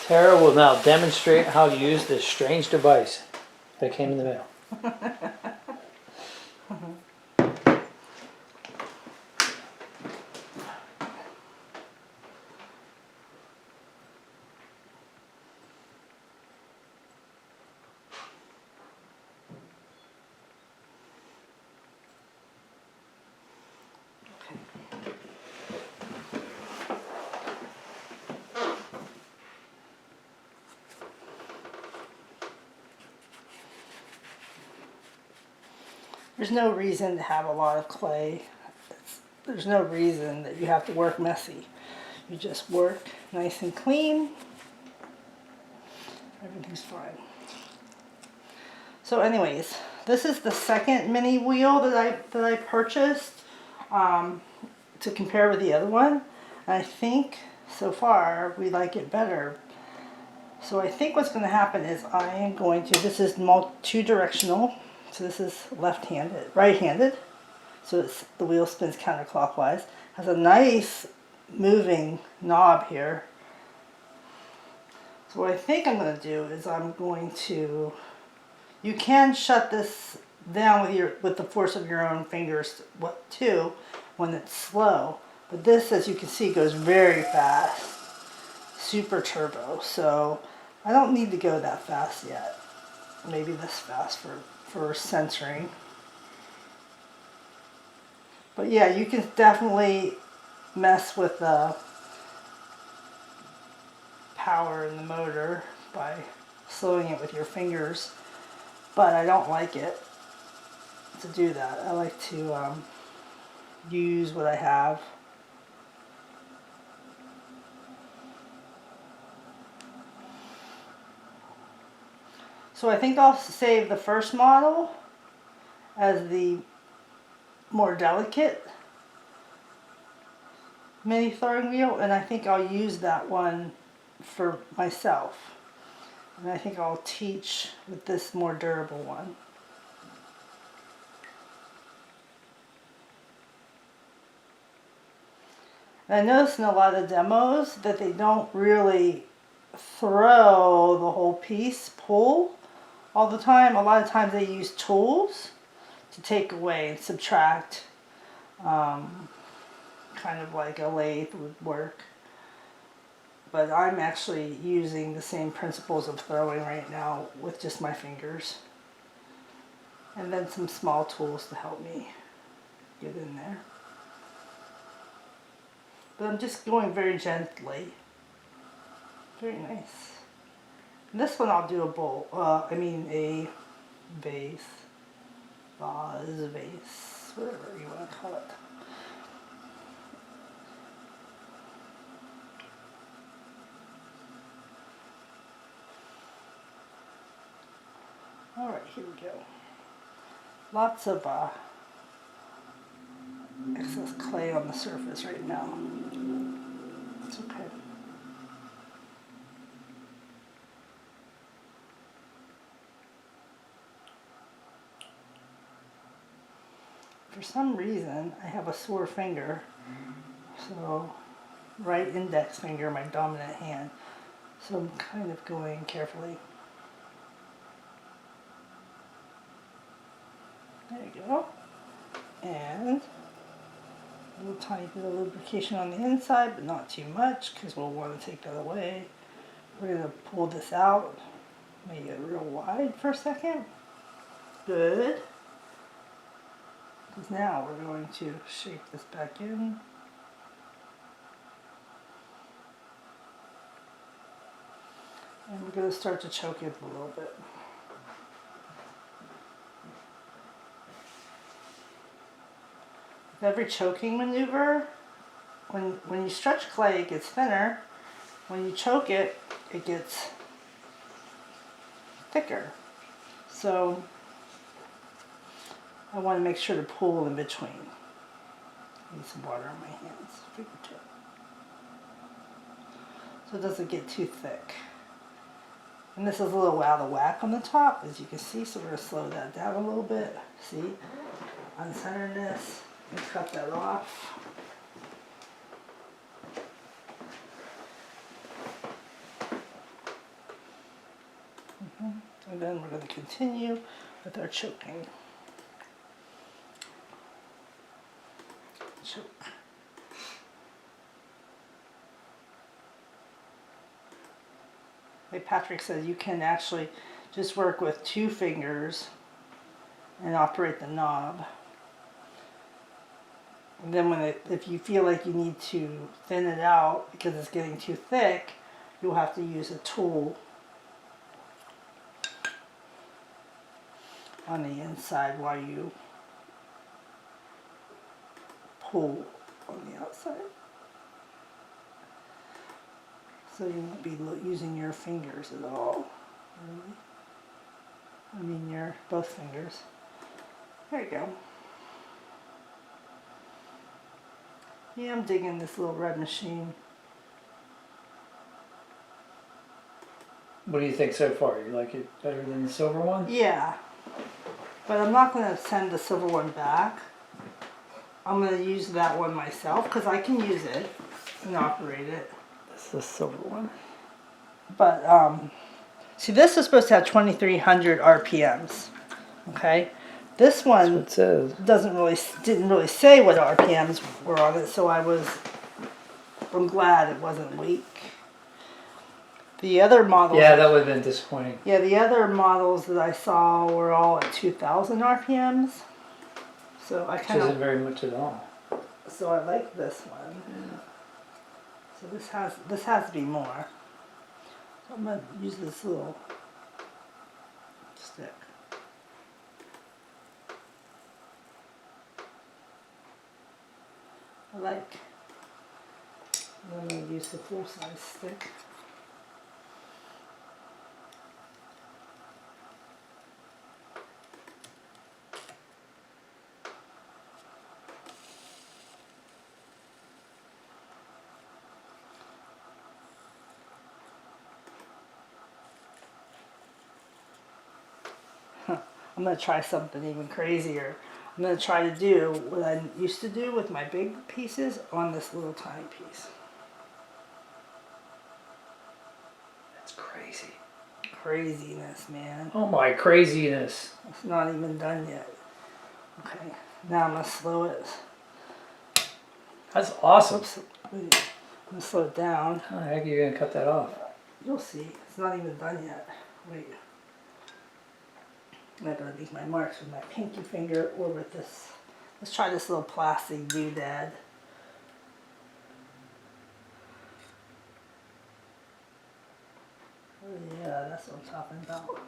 Terra will now demonstrate how to use this strange device that came in the mail. There's no reason to have a lot of clay. There's no reason that you have to work messy. You just work nice and clean. Everything's fine. So anyways, this is the second mini wheel that I purchased to compare with the other one. I think so far we like it better. So I think what's going to happen is I am going to, this is two-directional. So this is left-handed, right-handed. So it's, the wheel spins counterclockwise. Has a nice moving knob here. So what I think I'm going to do is I'm going to, you can shut this down with the force of your own fingers too when it's slow. But this, as you can see, goes very fast. Super turbo. So I don't need to go that fast yet. Maybe this fast for censoring. But yeah, you can definitely mess with the power in the motor by slowing it with your fingers. But I don't like it to do that. I like to use what I have. So I think I'll save the first model as the more delicate mini throwing wheel, and I think I'll use that one for myself. And I think I'll teach with this more durable one. And I noticed in a lot of demos that they don't really throw the whole piece, pull all the time. A lot of times they use tools to take away and subtract, kind of like a lathe would work. But I'm actually using the same principles of throwing right now with just my fingers. And then some small tools to help me get in there. But I'm just going very gently. Very nice. And this one I'll do a bowl, a vase, vase, whatever you want to call it. Alright, here we go. Lots of excess clay on the surface right now. It's okay. For some reason, I have a sore finger. So, right index finger, my dominant hand. So I'm kind of going carefully. There you go. And a little tiny bit of lubrication on the inside, but not too much because we'll want to take that away. We're going to pull this out, make it real wide for a second. Good. Because now we're going to shape this back in. And we're going to start to choke it a little bit. With every choking maneuver, when you stretch clay, it gets thinner. When you choke it, it gets thicker. So I want to make sure to pull in between. I need some water on my hands. Fingertip. So it doesn't get too thick. And this is a little out of whack on the top, as you can see, so we're going to slow that down a little bit. See? Uncenter this and cut that off. And then we're going to continue with our choking. Choke. Like Patrick said, you can actually just work with 2 fingers and operate the knob. And then if you feel like you need to thin it out because it's getting too thick, you'll have to use a tool on the inside while you pull on the outside. So you won't be using your fingers at all, really. I mean both fingers. There you go. Yeah, I'm digging this little red machine. What do you think so far? You like it better than the silver one? Yeah, but I'm not going to send the silver one back. I'm going to use that one myself because I can use it and operate it. This is the silver one. But see, this is supposed to have 2,300 RPMs. Okay, this one That's what it says. didn't really say what RPMs were on it, so I'm glad it wasn't weak. The other models. Yeah, that would have been disappointing. Yeah, the other models that I saw were all at 2,000 RPMs. So I Which kind isn't of. very much at all. So I like this one. Yeah. So this has to be more. So I'm gonna use this little stick. I'm gonna use the full size stick. I'm going to try something even crazier. I'm going to try to do what I used to do with my big pieces on this little tiny piece. That's crazy. Craziness, man. Oh my craziness. It's not even done yet. Okay, now I'm going to slow it. That's awesome. Oops, wait. I'm going to slow it down. How the heck are you going to cut that off? You'll see. It's not even done yet. Wait. I'm not going to leave my marks with my pinky finger or with this. Let's try this little plastic doodad. Oh yeah, that's what I'm talking about.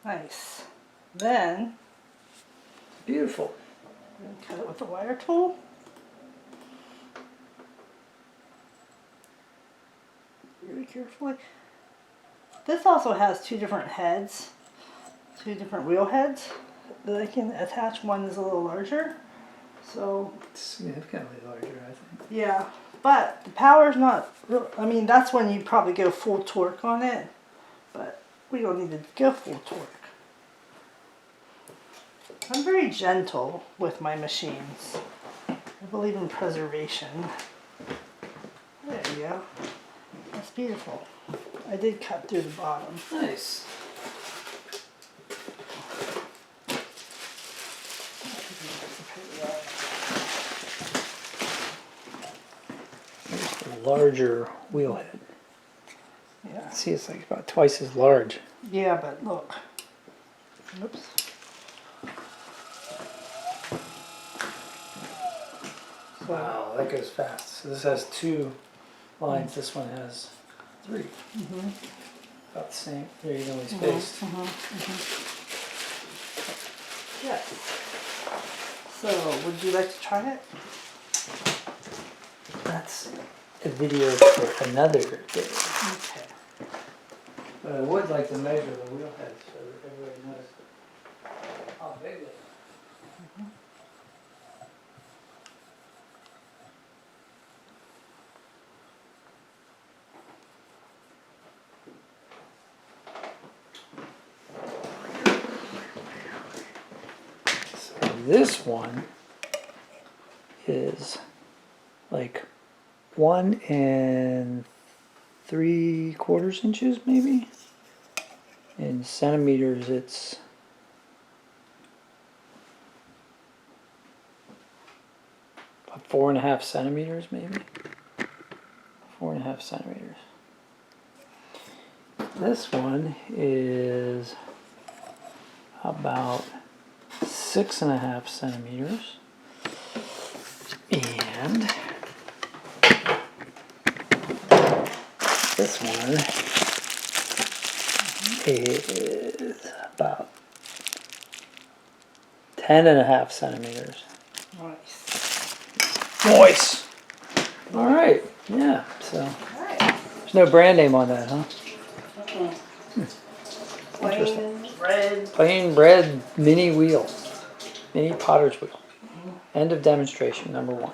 Nice. Then Beautiful. cut it with the wire tool. Very carefully. This also has 2 different heads, 2 different wheel heads that I can attach. One is a little larger, so Significantly larger, I think. yeah. But the power's not real. I mean, that's when you probably go full torque on it, but we don't need to go full torque. I'm very gentle with my machines. I believe in preservation. There you go. That's beautiful. I did cut through the bottom. Nice. There's the larger wheel head. Yeah. See, it's like about twice as large. Yeah, but look. Oops. So, Wow, that goes fast. So this has 2 lines. This one has 3. About the same. They're evenly spaced. yes. So, would you like to try it? That's a video for another day. Okay. But I would like to measure the wheel head so that everybody knows how big they are. this one is like 1 3/4 inches maybe. In centimeters, it's about 4.5 centimeters maybe. 4.5 centimeters. This one is about 6.5 centimeters. And this one is about 10.5 centimeters. Nice. Nice. All right. Yeah. So there's no brand name on that, huh? Plain red. Plain bread mini wheel, mini potter's wheel. End of demonstration number 1.